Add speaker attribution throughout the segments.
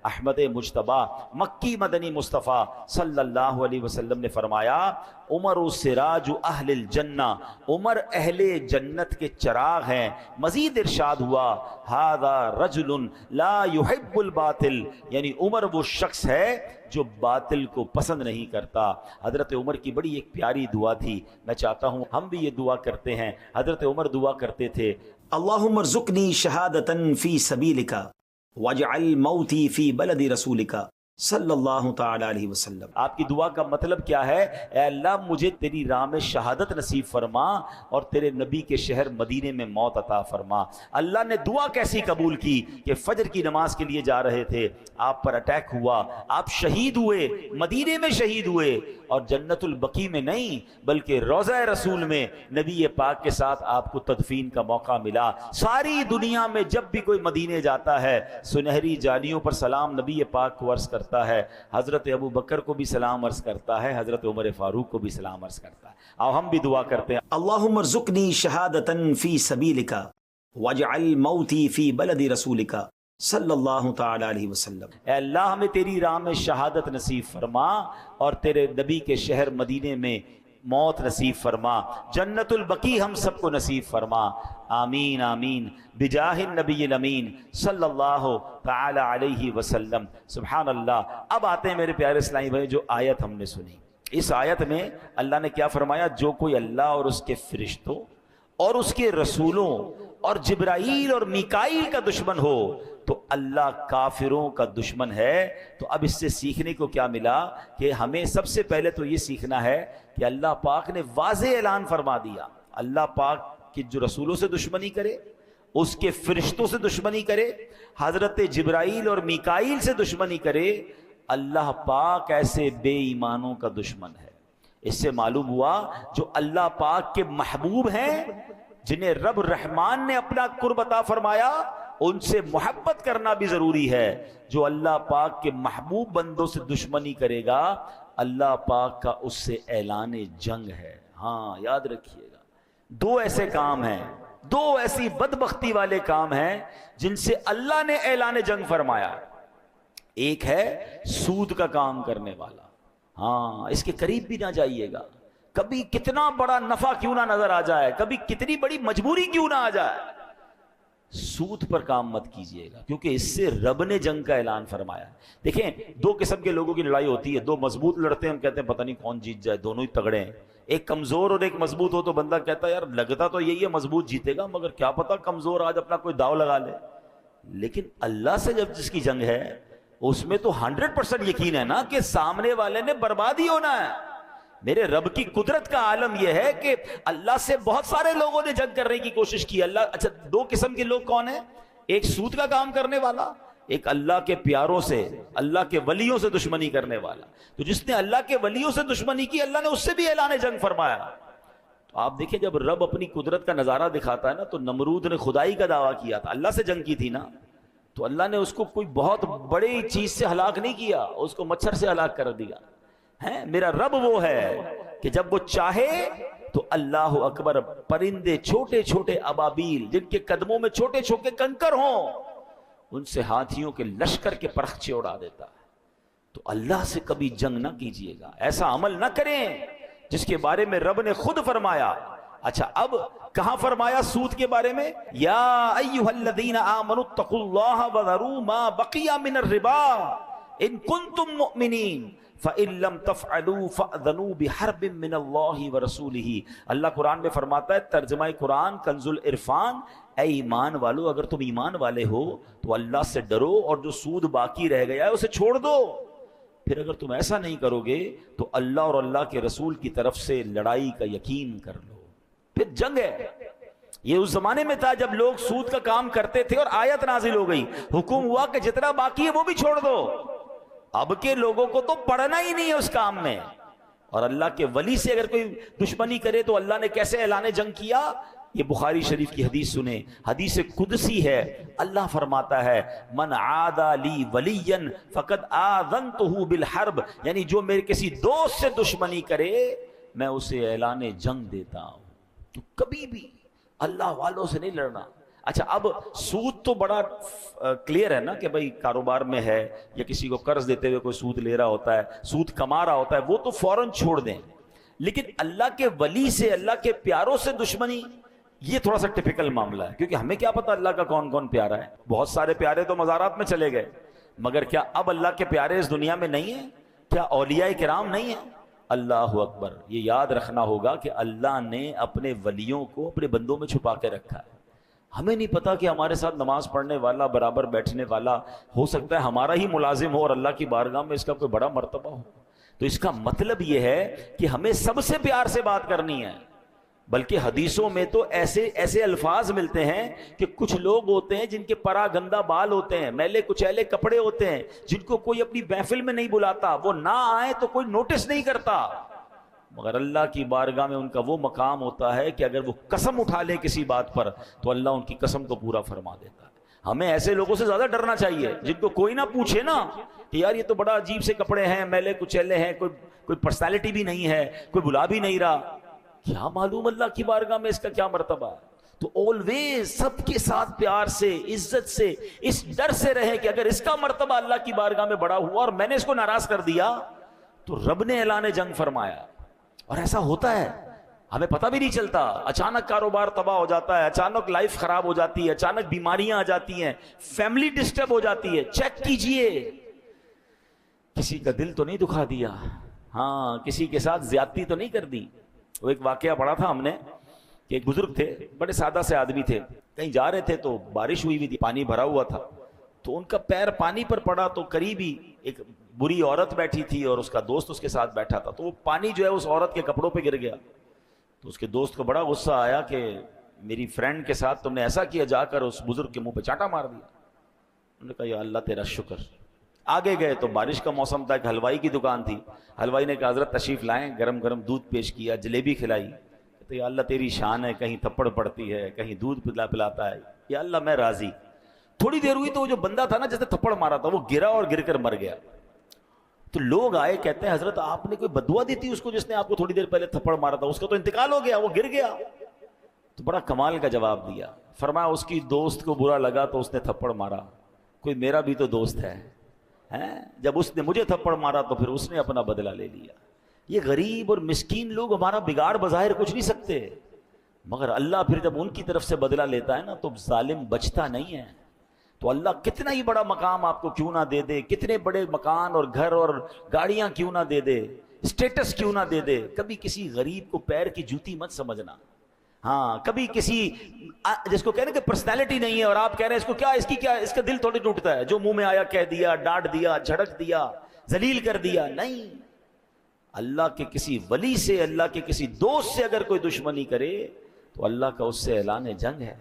Speaker 1: احمد مجتبی مکی مدنی مصطفیٰ صلی اللہ علیہ وسلم نے فرمایا عمر سراج اہل الجنہ، عمر اہل جنت کے چراغ ہیں۔ مزید ارشاد ہوا ھذا رجل لا يحب الباطل، یعنی عمر وہ شخص ہے جو باطل کو پسند نہیں کرتا۔ حضرت عمر کی بڑی ایک پیاری دعا تھی، میں چاہتا ہوں ہم بھی یہ دعا کرتے ہیں۔ حضرت عمر دعا کرتے تھے اللہم ارزقنی شہادۃ فی سبیلک واجعل موتی فی بلد رسولک صلی اللہ تعالی علیہ وسلم۔ آپ کی دعا کا مطلب کیا ہے؟ اے اللہ مجھے تیری راہ میں شہادت نصیب فرما اور تیرے نبی کے شہر مدینے میں موت عطا فرما۔ اللہ نے دعا کیسی قبول کی کہ فجر کی نماز کے لیے جا رہے تھے، آپ پر اٹیک ہوا، آپ شہید ہوئے، مدینے میں شہید ہوئے، اور جنت البقیع میں نہیں بلکہ روضہ رسول میں نبی پاک کے ساتھ آپ کو تدفین کا موقع ملا۔ ساری دنیا میں جب بھی کوئی مدینے جاتا ہے سنہری جالیوں پر سلام نبی پاک کو عرض کرتا ہے، حضرت ابو بکر کو بھی سلام عرض کرتا ہے، حضرت عمر فاروق کو بھی سلام عرض کرتا ہے۔ آؤ ہم بھی دعا کرتے ہیں اللہم ارزقنی شہادۃ فی سبیلک واجعل موتی فی بلد رسولک صلی اللہ تعالی علیہ وسلم۔ اے اللہ ہمیں تیری راہ میں شہادت نصیب فرما اور تیرے نبی کے شہر مدینے میں موت نصیب فرما، جنت البقیع ہم سب کو نصیب فرما، آمین آمین بجاہ النبی الامین صلی اللہ تعالی علیہ وسلم۔ سبحان اللہ۔ اب آتے ہیں میرے پیارے اسلامی بھائی جو آیت ہم نے سنی، اس آیت میں اللہ نے کیا فرمایا؟ جو کوئی اللہ اور اس کے فرشتوں اور اس کے رسولوں اور جبرائیل اور میکائیل کا دشمن ہو تو اللہ کافروں کا دشمن ہے۔ تو اب اس سے سیکھنے کو کیا ملا کہ ہمیں سب سے پہلے تو یہ سیکھنا ہے کہ اللہ پاک نے واضح اعلان فرما دیا، اللہ پاک کی جو رسولوں سے دشمنی کرے، اس کے فرشتوں سے دشمنی کرے، حضرت جبرائیل اور میکائیل سے دشمنی کرے، اللہ پاک ایسے بے ایمانوں کا دشمن ہے۔ اس سے معلوم ہوا جو اللہ پاک کے محبوب ہیں، جنہیں رب رحمان نے اپنا قرب عطا فرمایا، ان سے محبت کرنا بھی ضروری ہے۔ جو اللہ پاک کے محبوب بندوں سے دشمنی کرے گا اللہ پاک کا اس سے اعلان جنگ ہے۔ ہاں یاد رکھیے گا، دو ایسے کام ہیں، دو ایسی بدبختی والے کام ہیں جن سے اللہ نے اعلان جنگ فرمایا۔ ایک ہے سود کا کام کرنے والا، ہاں اس کے قریب بھی نہ جائیے گا، کبھی کتنا بڑا نفع کیوں نہ نظر آ جائے، کبھی کتنی بڑی مجبوری کیوں نہ آ جائے، سود پر کام مت کیجئے گا، کیونکہ اس سے رب نے جنگ کا اعلان فرمایا ہے۔ دیکھیں دو قسم کے لوگوں کی لڑائی ہوتی ہے، دو مضبوط لڑتے ہیں، ہم کہتے ہیں پتہ نہیں کون جیت جائے، دونوں ہی تگڑے ہیں۔ ایک کمزور اور ایک مضبوط ہو تو بندہ کہتا ہے یار لگتا تو یہی ہے مضبوط جیتے گا، مگر کیا پتہ کمزور آج اپنا کوئی داؤ لگا لے۔ لیکن اللہ سے جب جس کی جنگ ہے اس میں تو 100% یقین ہے نا کہ سامنے والے نے برباد ہی ہونا ہے۔ میرے رب کی قدرت کا عالم یہ ہے کہ اللہ سے بہت سارے لوگوں نے جنگ کرنے کی کوشش کی۔ اللہ اچھا دو قسم کے لوگ کون ہیں؟ ایک سود کا کام کرنے والا، ایک اللہ کے پیاروں سے، اللہ کے ولیوں سے دشمنی کرنے والا۔ تو جس نے اللہ کے ولیوں سے دشمنی کی اللہ نے اس سے بھی اعلان جنگ فرمایا۔ تو آپ دیکھیں جب رب اپنی قدرت کا نظارہ دکھاتا ہے نا، تو نمرود نے خدائی کا دعویٰ کیا تھا، اللہ سے جنگ کی تھی نا، تو اللہ نے اس کو کوئی بہت بڑی چیز سے ہلاک نہیں کیا، اس کو مچھر سے ہلاک کر دیا ہے۔ میرا رب وہ ہے کہ جب وہ چاہے تو اللہ اکبر، پرندے چھوٹے چھوٹے ابابیل جن کے قدموں میں چھوٹے چھوٹے کنکر ہوں ان سے ہاتھیوں کے لشکر کے پرخچے اڑا دیتا ہے۔ تو اللہ سے کبھی جنگ نہ کیجیے گا، ایسا عمل نہ کریں جس کے بارے میں رب نے خود فرمایا۔ اچھا اب کہاں فرمایا سود کے بارے میں؟ یا ایھا الذین آمنوا اتقوا اللہ وذروا ما بقی من الربا ان کنتم مؤمنین فَإِن لَمْ تَفْعَلُوا فَأْذَنُوا بِحَرْبٍ مِّنَ اللَّهِ وَرَسُولِهِ۔ اللہ قرآن میں فرماتا ہے، ترجمہ قرآن کنز العرفان، اے ایمان والو اگر تم ایمان والے ہو تو اللہ سے ڈرو اور جو سود باقی رہ گیا ہے اسے چھوڑ دو۔ پھر اگر تم ایسا نہیں کرو گے تو اللہ اور اللہ کے رسول کی طرف سے لڑائی کا یقین کر لو۔ پھر جنگ ہے۔ یہ اس زمانے میں تھا جب لوگ سود کا کام کرتے تھے اور آیت نازل ہو گئی، حکم ہوا کہ جتنا باقی ہے وہ بھی چھوڑ دو۔ اب کے لوگوں کو تو پڑھنا ہی نہیں ہے اس کام میں، اور اللہ کے ولی سے اگر کوئی دشمنی کرے تو اللہ نے کیسے اعلان جنگ کیا؟ یہ بخاری شریف کی حدیث سنیں، حدیث قدسی ہے۔ اللہ فرماتا ہے من عادى لی ولیا فقد آذنتہ بالحرب، یعنی جو میرے کسی دوست سے دشمنی کرے میں اسے اعلان جنگ دیتا ہوں۔ تو کبھی بھی اللہ والوں سے نہیں لڑنا۔ اچھا اب سود تو بڑا کلیئر ہے نا کہ بھائی کاروبار میں ہے یا کسی کو قرض دیتے ہوئے کوئی سود لے رہا ہوتا ہے، سود کما رہا ہوتا ہے، وہ تو فوراً چھوڑ دیں. لیکن اللہ کے ولی سے، اللہ کے پیاروں سے دشمنی، یہ تھوڑا سا ٹپیکل معاملہ ہے، کیونکہ ہمیں کیا پتا اللہ کا کون کون پیارا ہے. بہت سارے پیارے تو مزارات میں چلے گئے، مگر کیا اب اللہ کے پیارے اس دنیا میں نہیں ہیں؟ کیا اولیاء کرام نہیں ہیں؟ اللہ اکبر. یہ یاد رکھنا ہوگا کہ اللہ نے اپنے ولیوں کو اپنے بندوں میں چھپا کے رکھا ہے. ہمیں نہیں پتا کہ ہمارے ساتھ نماز پڑھنے والا، برابر بیٹھنے والا، ہو سکتا ہے ہمارا ہی ملازم ہو اور اللہ کی بارگاہ میں اس کا کوئی بڑا مرتبہ ہو. تو اس کا مطلب یہ ہے کہ ہمیں سب سے پیار سے بات کرنی ہے. بلکہ حدیثوں میں تو ایسے الفاظ ملتے ہیں کہ کچھ لوگ ہوتے ہیں جن کے پرا گندہ بال ہوتے ہیں، میلے کچیلے کپڑے ہوتے ہیں، جن کو کوئی اپنی محفل میں نہیں بلاتا، وہ نہ آئے تو کوئی نوٹس نہیں کرتا، مگر اللہ کی بارگاہ میں ان کا وہ مقام ہوتا ہے کہ اگر وہ قسم اٹھا لیں کسی بات پر تو اللہ ان کی قسم کو پورا فرما دیتا ہے. ہمیں ایسے لوگوں سے زیادہ ڈرنا چاہیے جن کو کوئی نہ پوچھے نا کہ یار یہ تو بڑا عجیب سے کپڑے ہیں، میلے کچیلے ہیں، کوئی پرسنالٹی بھی نہیں ہے، کوئی بلا بھی نہیں رہا. کیا معلوم اللہ کی بارگاہ میں اس کا کیا مرتبہ ہے. تو آلویز سب کے ساتھ پیار سے، عزت سے، اس ڈر سے رہے کہ اگر اس کا مرتبہ اللہ کی بارگاہ میں بڑا ہوا اور میں نے اس کو ناراض کر دیا تو رب نے اعلان جنگ فرمایا. اور ایسا ہوتا ہے، ہمیں پتہ بھی نہیں چلتا. اچانک کاروبار تباہ ہو جاتا ہے، اچانک لائف خراب ہو جاتی ہے، اچانک بیماریاں آ جاتی ہیں، فیملی ڈسٹرب ہو جاتی ہے. چیک کیجئے کسی کا دل تو نہیں دکھا دیا، ہاں کسی کے ساتھ زیادتی تو نہیں کر دی. وہ ایک واقعہ پڑھا تھا ہم نے کہ ایک بزرگ تھے، بڑے سادہ سے آدمی تھے، کہیں جا رہے تھے تو بارش ہوئی تھی، پانی بھرا ہوا تھا، تو ان کا پیر پانی پر پڑا تو قریب ہی ایک بری عورت بیٹھی تھی اور اس کا دوست اس کے ساتھ بیٹھا تھا، تو وہ پانی جو ہے اس عورت کے کپڑوں پہ گر گیا. تو اس کے دوست کو بڑا غصہ آیا کہ میری فرینڈ کے ساتھ تم نے ایسا کیا، جا کر اس بزرگ کے منہ پہ چانٹا مار دیا. انہوں نے کہا یا اللہ تیرا شکر. آگے گئے تو بارش کا موسم تھا، ایک حلوائی کی دکان تھی، حلوائی نے کہا حضرت تشریف لائیں، گرم گرم دودھ پیش کیا، جلیبی کھلائی. تو یا اللہ تیری شان ہے، کہیں تھپڑ پڑتی ہے، کہیں دودھ پلاتا ہے، یا اللہ میں راضی. تھوڑی دیر ہوئی تو وہ جو بندہ تھا نا جیسے تھپڑ مارا تھا وہ گرا اور گر کر مر گیا. تو لوگ آئے، کہتے ہیں حضرت آپ نے کوئی بددعا دی تھی اس کو جس نے آپ کو تھوڑی دیر پہلے تھپڑ مارا تھا، اس کا تو انتقال ہو گیا، وہ گر گیا. تو بڑا کمال کا جواب دیا، فرمایا اس کی دوست کو برا لگا تو اس نے تھپڑ مارا، کوئی میرا بھی تو دوست ہے، جب اس نے مجھے تھپڑ مارا تو پھر اس نے اپنا بدلہ لے لیا. یہ غریب اور مسکین لوگ ہمارا بگاڑ بظاہر کچھ نہیں سکتے، مگر اللہ پھر جب ان کی طرف سے بدلہ لیتا ہے نا تو ظالم بچتا نہیں ہے. تو اللہ کتنا ہی بڑا مقام آپ کو کیوں نہ دے دے، کتنے بڑے مکان اور گھر اور گاڑیاں کیوں نہ دے دے، اسٹیٹس کیوں نہ دے دے، کبھی کسی غریب کو پیر کی جوتی مت سمجھنا. ہاں کبھی کسی جس کو کہنے کہ پرسنالٹی نہیں ہے اور آپ کہہ رہے ہیں اس کو کیا، اس کی کیا، اس کا دل تھوڑی ٹوٹتا ہے جو منہ میں آیا کہہ دیا، ڈانٹ دیا، جھڑک دیا، ذلیل کر دیا. نہیں، اللہ کے کسی ولی سے، اللہ کے کسی دوست سے اگر کوئی دشمنی کرے تو اللہ کا اس سے اعلان جنگ ہے،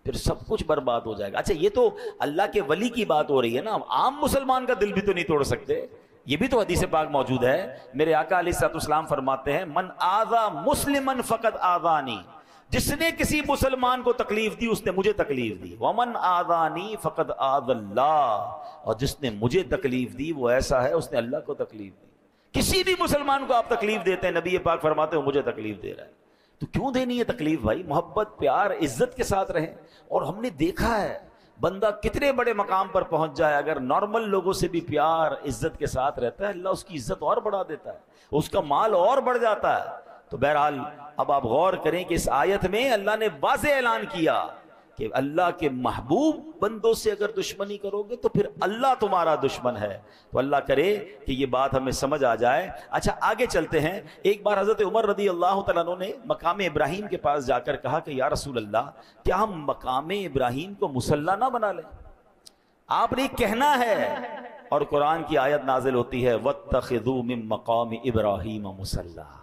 Speaker 1: پھر سب کچھ برباد ہو جائے گا. اچھا یہ تو اللہ کے ولی کی بات ہو رہی ہے نا، عام مسلمان کا دل بھی تو نہیں توڑ سکتے. یہ بھی تو حدیث پاک موجود ہے. میرے آقا علیہ الصلوۃ والسلام فرماتے ہیں من آذا مسلما فقد آذانی، جس نے کسی مسلمان کو تکلیف دی اس نے مجھے تکلیف دی. ومن آذانی فقد آذ اللہ، اور جس نے مجھے تکلیف دی وہ ایسا ہے اس نے اللہ کو تکلیف دی. کسی بھی مسلمان کو آپ تکلیف دیتے ہیں، نبی پاک فرماتے ہیں مجھے تکلیف دے رہا ہے. تو کیوں دینی ہے تکلیف بھائی؟ محبت، پیار، عزت کے ساتھ رہیں. اور ہم نے دیکھا ہے بندہ کتنے بڑے مقام پر پہنچ جائے، اگر نارمل لوگوں سے بھی پیار عزت کے ساتھ رہتا ہے اللہ اس کی عزت اور بڑھا دیتا ہے، اس کا مال اور بڑھ جاتا ہے. تو بہرحال اب آپ غور کریں کہ اس آیت میں اللہ نے واضح اعلان کیا کہ اللہ کے محبوب بندوں سے اگر دشمنی کرو گے تو پھر اللہ تمہارا دشمن ہے. تو اللہ کرے کہ یہ بات ہمیں سمجھ آ جائے. اچھا آگے چلتے ہیں. ایک بار حضرت عمر رضی اللہ تعالیٰ عنہ نے مقام ابراہیم کے پاس جا کر کہا کہ یا رسول اللہ کیا ہم مقام ابراہیم کو مصلی نہ بنا لیں؟ آپ نے کہنا ہے اور قرآن کی آیت نازل ہوتی ہے وَاتَّخِذُوا مِن مَقَامِ إِبْرَاهِيمَ مُصَلًّى،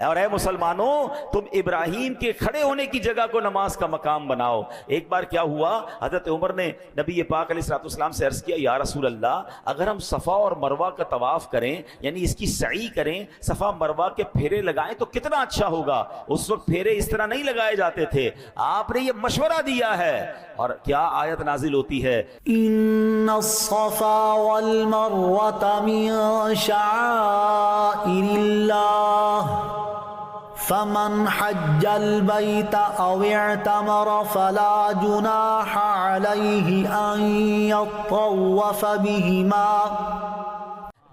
Speaker 1: اور اے مسلمانوں تم ابراہیم کے کھڑے ہونے کی جگہ کو نماز کا مقام بناؤ. ایک بار کیا ہوا، حضرت عمر نے نبی پاک علیہ الصلوۃ والسلام سے عرض کیا یا رسول اللہ اگر ہم صفا اور مروہ کا طواف کریں، یعنی اس کی سعی کریں، صفا مروہ کے پھیرے لگائیں تو کتنا اچھا ہوگا. اس وقت پھیرے اس طرح نہیں لگائے جاتے تھے، آپ نے یہ مشورہ دیا ہے. اور کیا آیت نازل ہوتی ہے
Speaker 2: ان الصفا والمروة من شعائر اللہ فمن حج البيت أو اعتمر فلا جناح عليه أن يطوف بهما.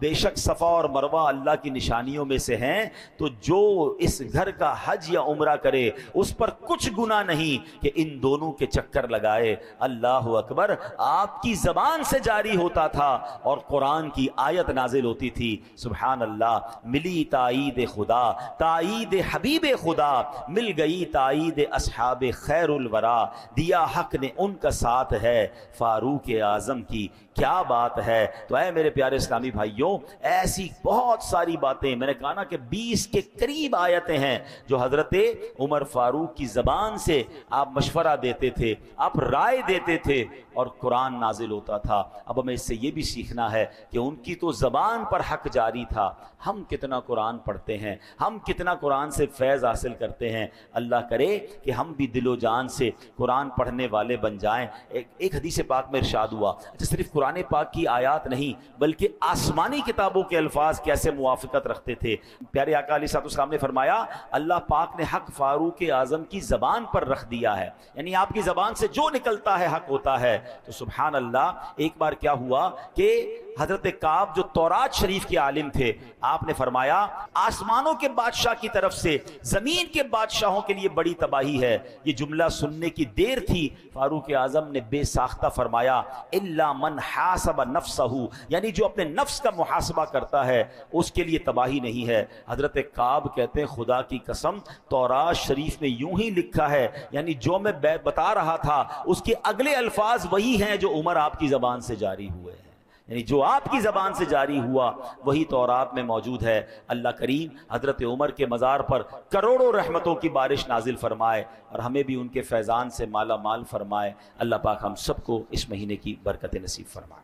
Speaker 1: بے شک صفا اور مروہ اللہ کی نشانیوں میں سے ہیں، تو جو اس گھر کا حج یا عمرہ کرے اس پر کچھ گناہ نہیں کہ ان دونوں کے چکر لگائے. اللہ اکبر. آپ کی زبان سے جاری ہوتا تھا اور قرآن کی آیت نازل ہوتی تھی. سبحان اللہ. ملی تائید خدا، تائید حبیب خدا، مل گئی تائید اصحاب خیر الورا، دیا حق نے ان کا ساتھ ہے فاروق اعظم کی. کیا بات ہے. تو اے میرے پیارے اسلامی بھائیوں، ایسی بہت ساری باتیں، میں نے کہا نا کہ 20 کے قریب آیتیں ہیں جو حضرت عمر فاروق کی زبان سے آپ مشورہ دیتے تھے، آپ رائے دیتے تھے اور قرآن نازل ہوتا تھا. اب ہمیں اس سے یہ بھی سیکھنا ہے کہ ان کی تو زبان پر حق جاری تھا. ہم کتنا قرآن پڑھتے ہیں، ہم کتنا قرآن سے فیض حاصل کرتے ہیں. اللہ کرے کہ ہم بھی دل و جان سے قرآن پڑھنے والے بن جائیں. ایک حدیث پاک میں ارشاد ہوا، صرف قرآن پاک کی آیات نہیں بلکہ آسمانی کتابوں کے الفاظ کیسے موافقت رکھتے تھے. پیارے آقا علیہ الصلوۃ والسلام نے فرمایا اللہ پاک نے حق فاروق اعظم کی زبان پر رکھ دیا ہے، یعنی آپ کی زبان سے جو نکلتا ہے حق ہوتا ہے. تو سبحان اللہ. ایک بار کیا ہوا کہ حضرت کعب جو تورات شریف کے عالم تھے، آپ نے فرمایا آسمانوں کے بادشاہ کی طرف سے زمین کے بادشاہوں کے لیے بڑی تباہی ہے. یہ جملہ سننے کی دیر تھی، فاروق اعظم نے بے ساختہ فرمایا الا من حاسب نفسہ، یعنی جو اپنے نفس کا محاسبہ کرتا ہے اس کے لیے تباہی نہیں ہے. حضرت کعب کہتے ہیں خدا کی قسم تورات شریف میں یوں ہی لکھا ہے، یعنی جو میں بتا رہا تھا اس کے اگلے الفاظ وہی ہیں جو عمر آپ کی زبان سے جاری ہوئے ہیں، یعنی جو آپ کی زبان سے جاری ہوا وہی تورات میں موجود ہے. اللہ کریم حضرت عمر کے مزار پر کروڑوں رحمتوں کی بارش نازل فرمائے اور ہمیں بھی ان کے فیضان سے مالا مال فرمائے. اللہ پاک ہم سب کو اس مہینے کی برکت نصیب فرمائے.